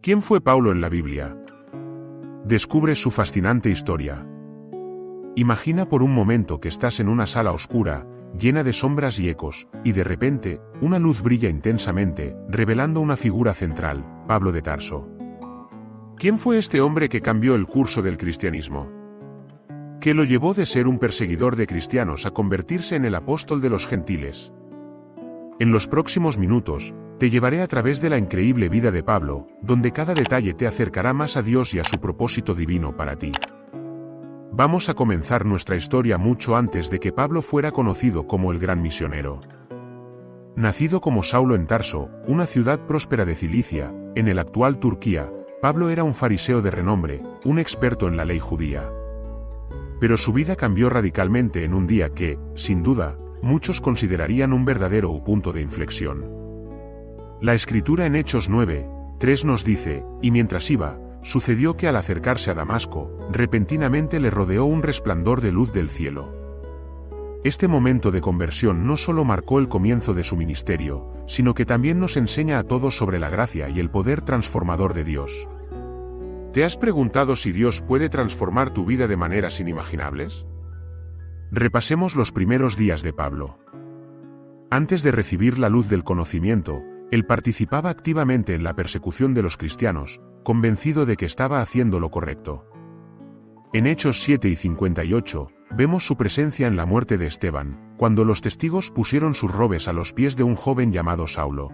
¿Quién fue Pablo en la Biblia? Descubre su fascinante historia. Imagina por un momento que estás en una sala oscura, llena de sombras y ecos, y de repente, una luz brilla intensamente, revelando una figura central, Pablo de Tarso. ¿Quién fue este hombre que cambió el curso del cristianismo? ¿Qué lo llevó de ser un perseguidor de cristianos a convertirse en el apóstol de los gentiles? En los próximos minutos, te llevaré a través de la increíble vida de Pablo, donde cada detalle te acercará más a Dios y a su propósito divino para ti. Vamos a comenzar nuestra historia mucho antes de que Pablo fuera conocido como el gran misionero. Nacido como Saulo en Tarso, una ciudad próspera de Cilicia, en el actual Turquía, Pablo era un fariseo de renombre, un experto en la ley judía. Pero su vida cambió radicalmente en un día que, sin duda, muchos considerarían un verdadero punto de inflexión. La escritura en Hechos 9:3 nos dice, y mientras iba, sucedió que al acercarse a Damasco, repentinamente le rodeó un resplandor de luz del cielo. Este momento de conversión no solo marcó el comienzo de su ministerio, sino que también nos enseña a todos sobre la gracia y el poder transformador de Dios. ¿Te has preguntado si Dios puede transformar tu vida de maneras inimaginables? Repasemos los primeros días de Pablo. Antes de recibir la luz del conocimiento, él participaba activamente en la persecución de los cristianos, convencido de que estaba haciendo lo correcto. En Hechos 7 y 58, vemos su presencia en la muerte de Esteban, cuando los testigos pusieron sus robes a los pies de un joven llamado Saulo.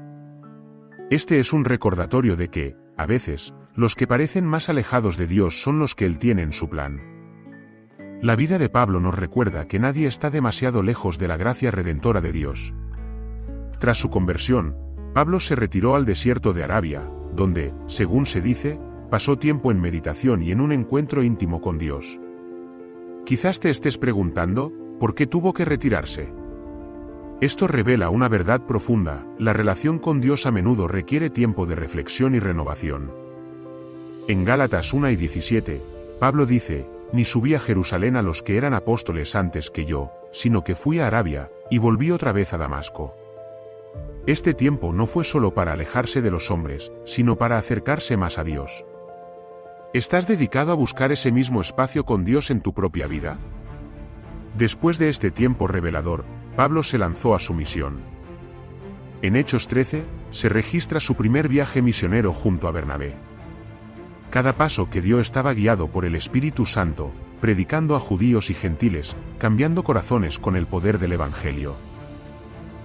Este es un recordatorio de que, a veces, los que parecen más alejados de Dios son los que Él tiene en su plan. La vida de Pablo nos recuerda que nadie está demasiado lejos de la gracia redentora de Dios. Tras su conversión, Pablo se retiró al desierto de Arabia, donde, según se dice, pasó tiempo en meditación y en un encuentro íntimo con Dios. Quizás te estés preguntando, ¿por qué tuvo que retirarse? Esto revela una verdad profunda: la relación con Dios a menudo requiere tiempo de reflexión y renovación. En Gálatas 1 y 17, Pablo dice, «Ni subí a Jerusalén a los que eran apóstoles antes que yo, sino que fui a Arabia, y volví otra vez a Damasco». Este tiempo no fue solo para alejarse de los hombres, sino para acercarse más a Dios. ¿Estás dedicado a buscar ese mismo espacio con Dios en tu propia vida? Después de este tiempo revelador, Pablo se lanzó a su misión. En Hechos 13, se registra su primer viaje misionero junto a Bernabé. Cada paso que dio estaba guiado por el Espíritu Santo, predicando a judíos y gentiles, cambiando corazones con el poder del Evangelio.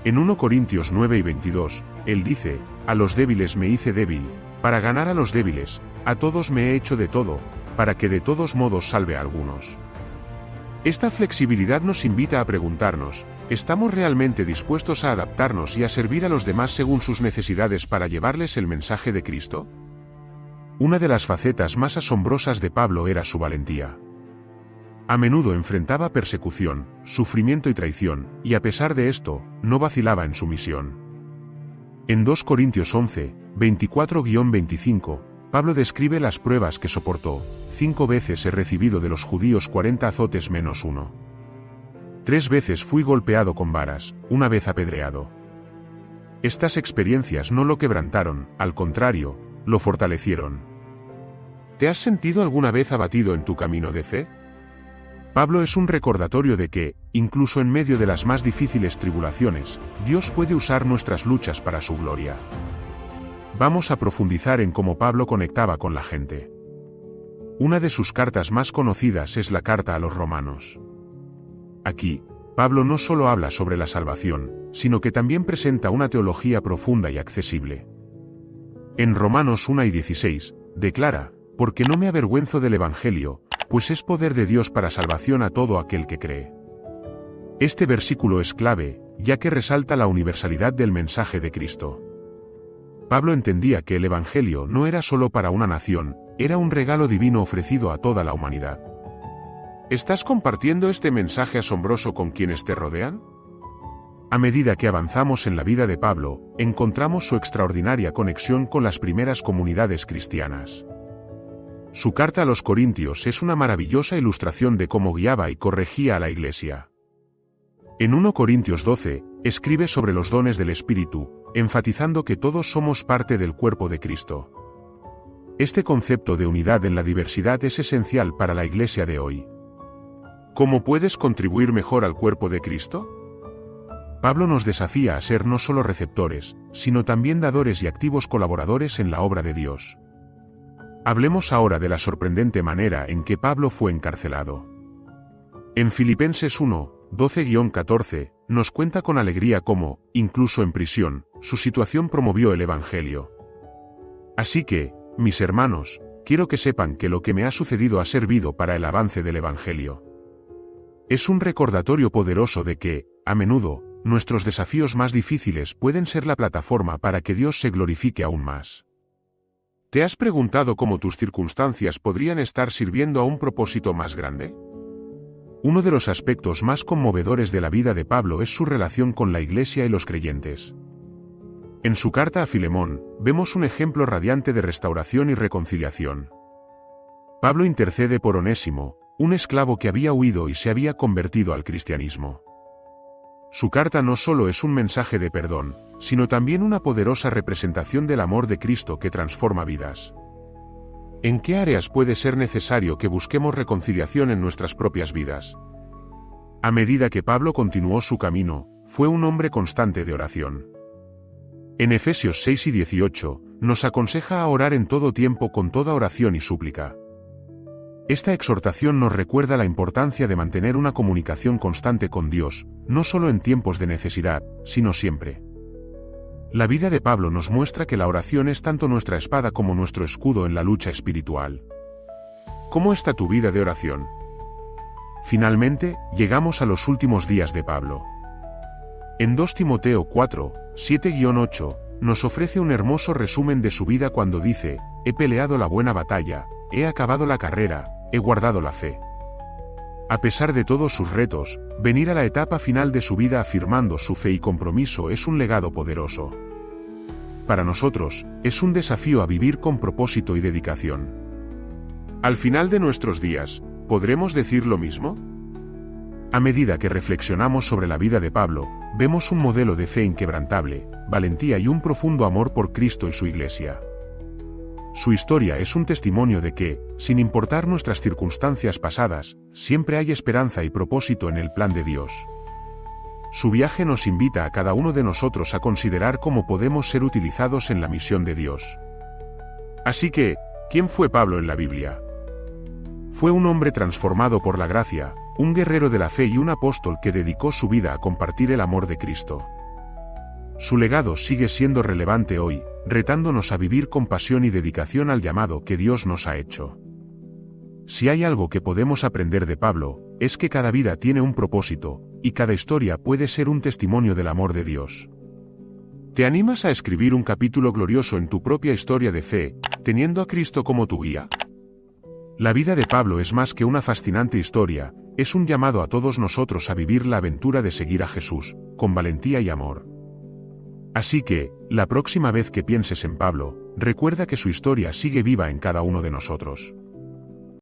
En 1 Corintios 9 y 22, él dice, «A los débiles me hice débil, para ganar a los débiles, a todos me he hecho de todo, para que de todos modos salve a algunos». Esta flexibilidad nos invita a preguntarnos, ¿estamos realmente dispuestos a adaptarnos y a servir a los demás según sus necesidades para llevarles el mensaje de Cristo? Una de las facetas más asombrosas de Pablo era su valentía. A menudo enfrentaba persecución, sufrimiento y traición, y a pesar de esto, no vacilaba en su misión. En 2 Corintios 11, 24-25, Pablo describe las pruebas que soportó: 5 veces he recibido de los judíos 40 azotes menos 1. 3 veces fui golpeado con varas, 1 vez apedreado. Estas experiencias no lo quebrantaron, al contrario, lo fortalecieron. ¿Te has sentido alguna vez abatido en tu camino de fe? Pablo es un recordatorio de que, incluso en medio de las más difíciles tribulaciones, Dios puede usar nuestras luchas para su gloria. Vamos a profundizar en cómo Pablo conectaba con la gente. Una de sus cartas más conocidas es la carta a los Romanos. Aquí, Pablo no solo habla sobre la salvación, sino que también presenta una teología profunda y accesible. En Romanos 1 y 16, declara, «Porque no me avergüenzo del Evangelio, pues es poder de Dios para salvación a todo aquel que cree». Este versículo es clave, ya que resalta la universalidad del mensaje de Cristo. Pablo entendía que el Evangelio no era solo para una nación, era un regalo divino ofrecido a toda la humanidad. ¿Estás compartiendo este mensaje asombroso con quienes te rodean? A medida que avanzamos en la vida de Pablo, encontramos su extraordinaria conexión con las primeras comunidades cristianas. Su carta a los Corintios es una maravillosa ilustración de cómo guiaba y corregía a la Iglesia. En 1 Corintios 12, escribe sobre los dones del Espíritu, enfatizando que todos somos parte del cuerpo de Cristo. Este concepto de unidad en la diversidad es esencial para la Iglesia de hoy. ¿Cómo puedes contribuir mejor al cuerpo de Cristo? Pablo nos desafía a ser no solo receptores, sino también dadores y activos colaboradores en la obra de Dios. Hablemos ahora de la sorprendente manera en que Pablo fue encarcelado. En Filipenses 1, 12-14, nos cuenta con alegría cómo, incluso en prisión, su situación promovió el Evangelio. Así que, mis hermanos, quiero que sepan que lo que me ha sucedido ha servido para el avance del Evangelio. Es un recordatorio poderoso de que, a menudo, nuestros desafíos más difíciles pueden ser la plataforma para que Dios se glorifique aún más. ¿Te has preguntado cómo tus circunstancias podrían estar sirviendo a un propósito más grande? Uno de los aspectos más conmovedores de la vida de Pablo es su relación con la Iglesia y los creyentes. En su carta a Filemón, vemos un ejemplo radiante de restauración y reconciliación. Pablo intercede por Onésimo, un esclavo que había huido y se había convertido al cristianismo. Su carta no solo es un mensaje de perdón, sino también una poderosa representación del amor de Cristo que transforma vidas. ¿En qué áreas puede ser necesario que busquemos reconciliación en nuestras propias vidas? A medida que Pablo continuó su camino, fue un hombre constante de oración. En Efesios 6 y 18, nos aconseja a orar en todo tiempo con toda oración y súplica. Esta exhortación nos recuerda la importancia de mantener una comunicación constante con Dios, no solo en tiempos de necesidad, sino siempre. La vida de Pablo nos muestra que la oración es tanto nuestra espada como nuestro escudo en la lucha espiritual. ¿Cómo está tu vida de oración? Finalmente, llegamos a los últimos días de Pablo. En 2 Timoteo 4, 7-8, nos ofrece un hermoso resumen de su vida cuando dice: he peleado la buena batalla, he acabado la carrera, he guardado la fe. A pesar de todos sus retos, venir a la etapa final de su vida afirmando su fe y compromiso es un legado poderoso. Para nosotros, es un desafío a vivir con propósito y dedicación. Al final de nuestros días, ¿podremos decir lo mismo? A medida que reflexionamos sobre la vida de Pablo, vemos un modelo de fe inquebrantable, valentía y un profundo amor por Cristo y su Iglesia. Su historia es un testimonio de que, sin importar nuestras circunstancias pasadas, siempre hay esperanza y propósito en el plan de Dios. Su viaje nos invita a cada uno de nosotros a considerar cómo podemos ser utilizados en la misión de Dios. Así que, ¿quién fue Pablo en la Biblia? Fue un hombre transformado por la gracia, un guerrero de la fe y un apóstol que dedicó su vida a compartir el amor de Cristo. Su legado sigue siendo relevante hoy, retándonos a vivir con pasión y dedicación al llamado que Dios nos ha hecho. Si hay algo que podemos aprender de Pablo, es que cada vida tiene un propósito, y cada historia puede ser un testimonio del amor de Dios. ¿Te animas a escribir un capítulo glorioso en tu propia historia de fe, teniendo a Cristo como tu guía? La vida de Pablo es más que una fascinante historia, es un llamado a todos nosotros a vivir la aventura de seguir a Jesús, con valentía y amor. Así que, la próxima vez que pienses en Pablo, recuerda que su historia sigue viva en cada uno de nosotros.